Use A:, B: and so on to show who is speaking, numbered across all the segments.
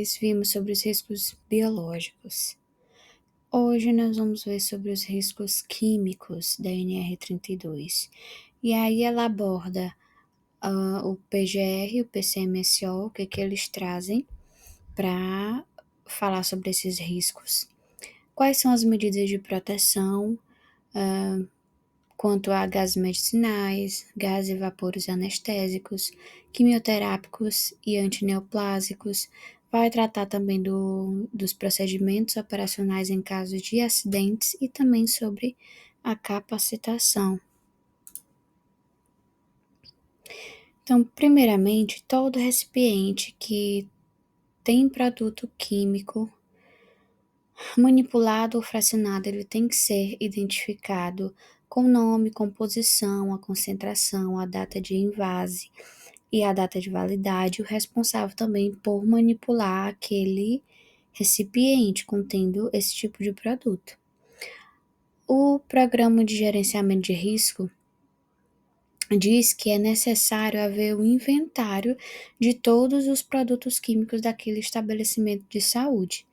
A: vez vimos sobre os riscos biológicos. Hoje nós vamos ver sobre os riscos químicos da NR32. E aí ela aborda o PGR, o PCMSO, o que eles trazem para falar sobre esses riscos. Quais são as medidas de proteção quanto a gases medicinais, gases e vapores anestésicos, quimioterápicos e antineoplásicos. Vai tratar também dos procedimentos operacionais em caso de acidentes e também sobre a capacitação. Então, primeiramente, todo recipiente que tem produto químico manipulado ou fracionado, ele tem que ser identificado com nome, composição, a concentração, a data de invase e a data de validade, o responsável também por manipular aquele recipiente contendo esse tipo de produto. O programa de gerenciamento de risco diz que é necessário haver um inventário de todos os produtos químicos daquele estabelecimento de saúde.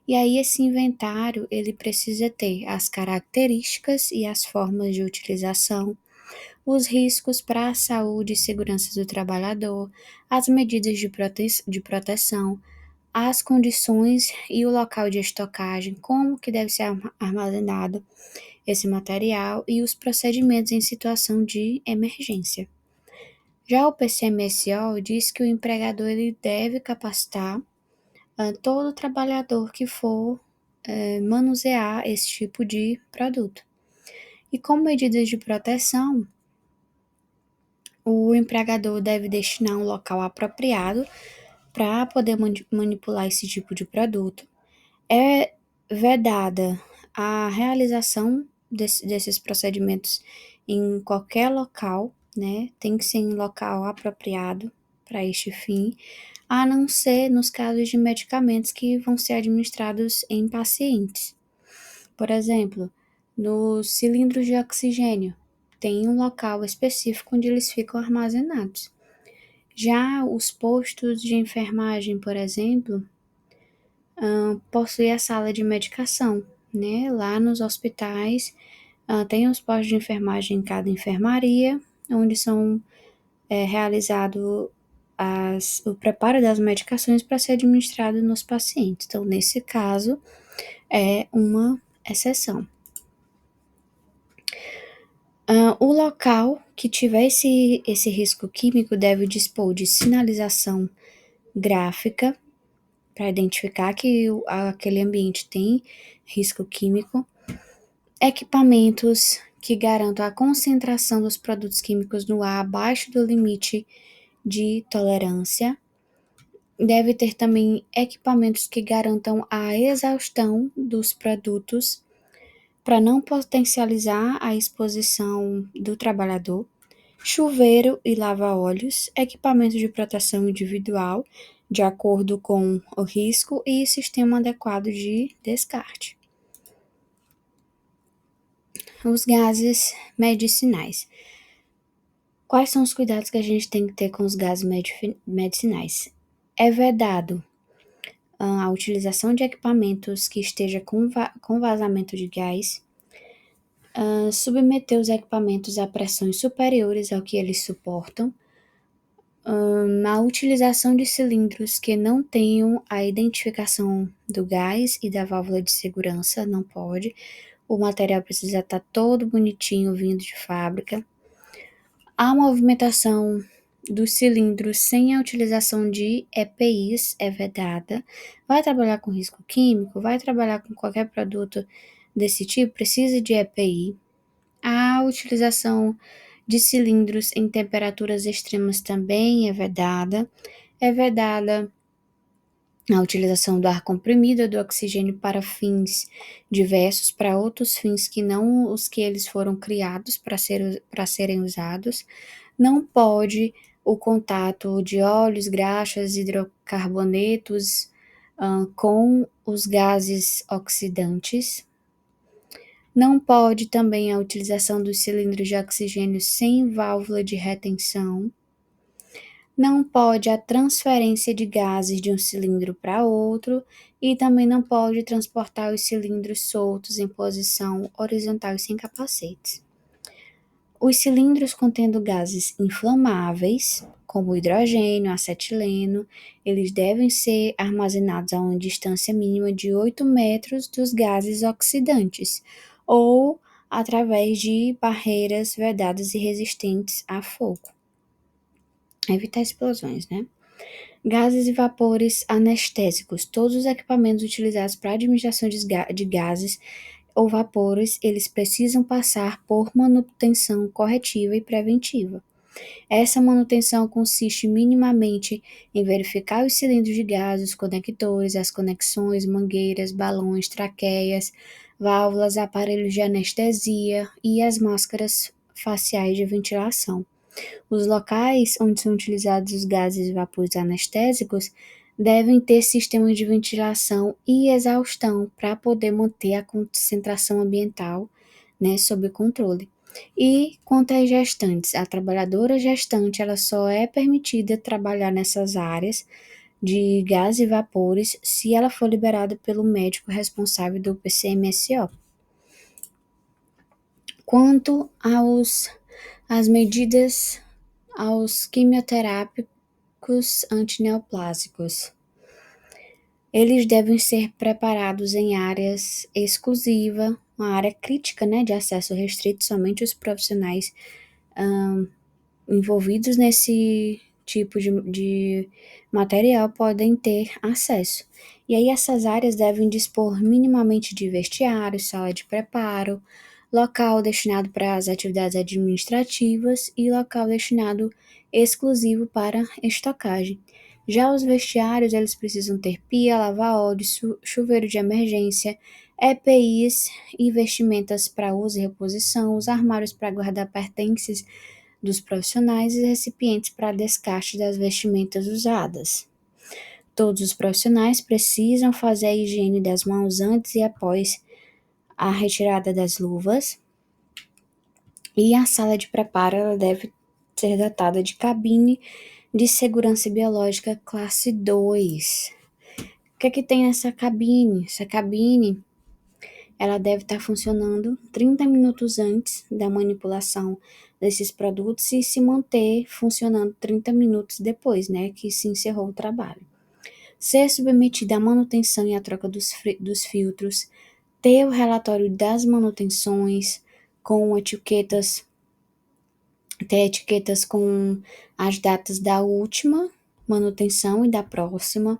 A: E aí esse inventário, ele precisa ter as características e as formas de utilização, os riscos para a saúde e segurança do trabalhador, as medidas de proteção, as condições e o local de estocagem, como que deve ser armazenado esse material e os procedimentos em situação de emergência. Já o PCMSO diz que o empregador ele deve capacitar todo trabalhador que for manusear esse tipo de produto. E como medidas de proteção, o empregador deve destinar um local apropriado para poder manipular esse tipo de produto. É vedada a realização desses procedimentos em qualquer local, né? Tem que ser em local apropriado para este fim, a não ser nos casos de medicamentos que vão ser administrados em pacientes. Por exemplo, nos cilindros de oxigênio, tem um local específico onde eles ficam armazenados. Já os postos de enfermagem, por exemplo, possui a sala de medicação, né? Lá nos hospitais, tem os postos de enfermagem em cada enfermaria, onde são realizado o preparo das medicações para ser administrado nos pacientes. Então, nesse caso, é uma exceção. O local que tiver esse risco químico deve dispor de sinalização gráfica para identificar que aquele ambiente tem risco químico, equipamentos que garantam a concentração dos produtos químicos no ar abaixo do limite de tolerância. Deve ter também equipamentos que garantam a exaustão dos produtos para não potencializar a exposição do trabalhador, chuveiro e lava-olhos, equipamento de proteção individual, de acordo com o risco, e sistema adequado de descarte. Os gases medicinais. Quais são os cuidados que a gente tem que ter com os gases medicinais? É vedado a utilização de equipamentos que esteja com vazamento de gás, submeter os equipamentos a pressões superiores ao que eles suportam, a utilização de cilindros que não tenham a identificação do gás e da válvula de segurança, não pode. O material precisa estar todo bonitinho, vindo de fábrica. A movimentação dos cilindros sem a utilização de EPIs é vedada. Vai trabalhar com risco químico, vai trabalhar com qualquer produto desse tipo, precisa de EPI. A utilização de cilindros em temperaturas extremas também é vedada. É vedada a utilização do ar comprimido ou do oxigênio para fins diversos, para outros fins que não os que eles foram criados para serem usados. Não pode o contato de óleos, graxas, hidrocarbonetos com os gases oxidantes. Não pode também a utilização dos cilindros de oxigênio sem válvula de retenção. Não pode a transferência de gases de um cilindro para outro e também não pode transportar os cilindros soltos em posição horizontal e sem capacetes. Os cilindros contendo gases inflamáveis, como o hidrogênio, acetileno, eles devem ser armazenados a uma distância mínima de 8 metros dos gases oxidantes ou através de barreiras vedadas e resistentes a fogo. Evitar explosões, né? Gases e vapores anestésicos. Todos os equipamentos utilizados para a administração de gases ou vapores, eles precisam passar por manutenção corretiva e preventiva. Essa manutenção consiste minimamente em verificar os cilindros de gás, os conectores, as conexões, mangueiras, balões, traqueias, válvulas, aparelhos de anestesia e as máscaras faciais de ventilação. Os locais onde são utilizados os gases e vapores anestésicos devem ter sistemas de ventilação e exaustão para poder manter a concentração ambiental, né, sob controle. E quanto às gestantes, a trabalhadora gestante ela só é permitida trabalhar nessas áreas de gás e vapores se ela for liberada pelo médico responsável do PCMSO. Quanto às medidas aos quimioterápicos antineoplásicos. Eles devem ser preparados em áreas exclusivas, uma área crítica, né, de acesso restrito, somente os profissionais envolvidos nesse tipo de material podem ter acesso. E aí essas áreas devem dispor minimamente de vestiário, sala de preparo, local destinado para as atividades administrativas e local destinado exclusivo para estocagem. Já os vestiários, eles precisam ter pia, lava-óleo, chuveiro de emergência, EPIs e vestimentas para uso e reposição, os armários para guardar pertences dos profissionais e recipientes para descarte das vestimentas usadas. Todos os profissionais precisam fazer a higiene das mãos antes e após a retirada das luvas, e a sala de preparo ela deve ser dotada de cabine de segurança biológica classe 2. O que é que tem nessa cabine? Essa cabine ela deve estar funcionando 30 minutos antes da manipulação desses produtos e se manter funcionando 30 minutos depois, né, que se encerrou o trabalho. Ser submetida à manutenção e à troca dos filtros, ter o relatório das manutenções com ter etiquetas com as datas da última manutenção e da próxima,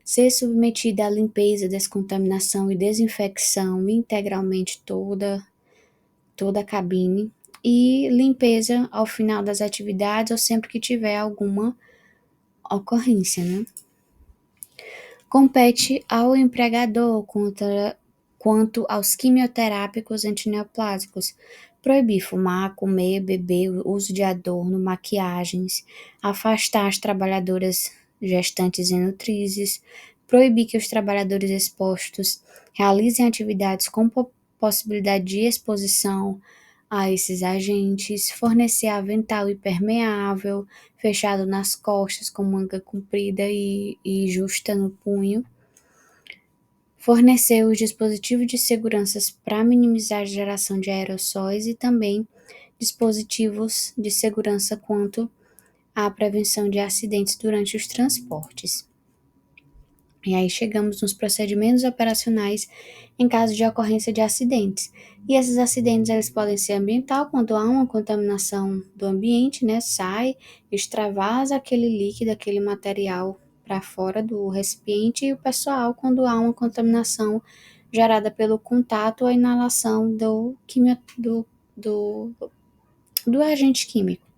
A: ser submetida à limpeza, descontaminação e desinfecção integralmente toda a cabine e limpeza ao final das atividades ou sempre que tiver alguma ocorrência, né? Compete ao empregador quanto aos quimioterápicos antineoplásicos, proibir fumar, comer, beber, uso de adorno, maquiagens, afastar as trabalhadoras gestantes e nutrizes, proibir que os trabalhadores expostos realizem atividades com possibilidade de exposição a esses agentes, fornecer avental impermeável, fechado nas costas com manga comprida e justa no punho, fornecer os dispositivos de segurança para minimizar a geração de aerossóis e também dispositivos de segurança quanto à prevenção de acidentes durante os transportes. E aí chegamos nos procedimentos operacionais em caso de ocorrência de acidentes. E esses acidentes eles podem ser ambiental, quando há uma contaminação do ambiente, né, sai, extravasa aquele líquido, aquele material para fora do recipiente, e o pessoal, quando há uma contaminação gerada pelo contato ou inalação do, do agente químico.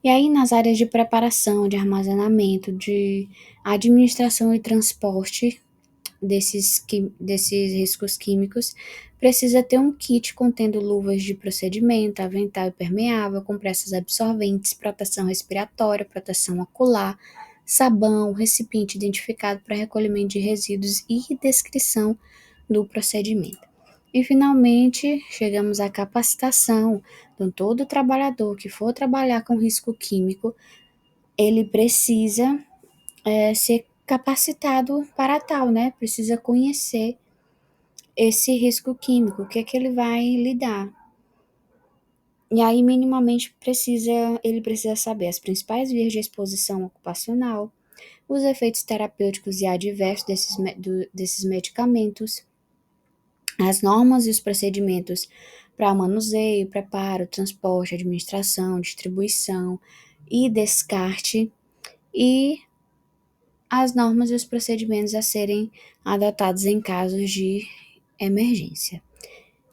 A: E aí, nas áreas de preparação, de armazenamento, de administração e transporte desses riscos químicos, precisa ter um kit contendo luvas de procedimento, avental impermeável, compressas absorventes, proteção respiratória, proteção ocular, sabão, recipiente identificado para recolhimento de resíduos e descrição do procedimento. E, finalmente, chegamos à capacitação. Então, todo trabalhador que for trabalhar com risco químico ele precisa ser capacitado para tal, né? Precisa conhecer esse risco químico, o que é que ele vai lidar. E aí, minimamente, ele precisa saber as principais vias de exposição ocupacional, os efeitos terapêuticos e adversos desses medicamentos, as normas e os procedimentos para manuseio, preparo, transporte, administração, distribuição e descarte, e as normas e os procedimentos a serem adotados em casos de emergência.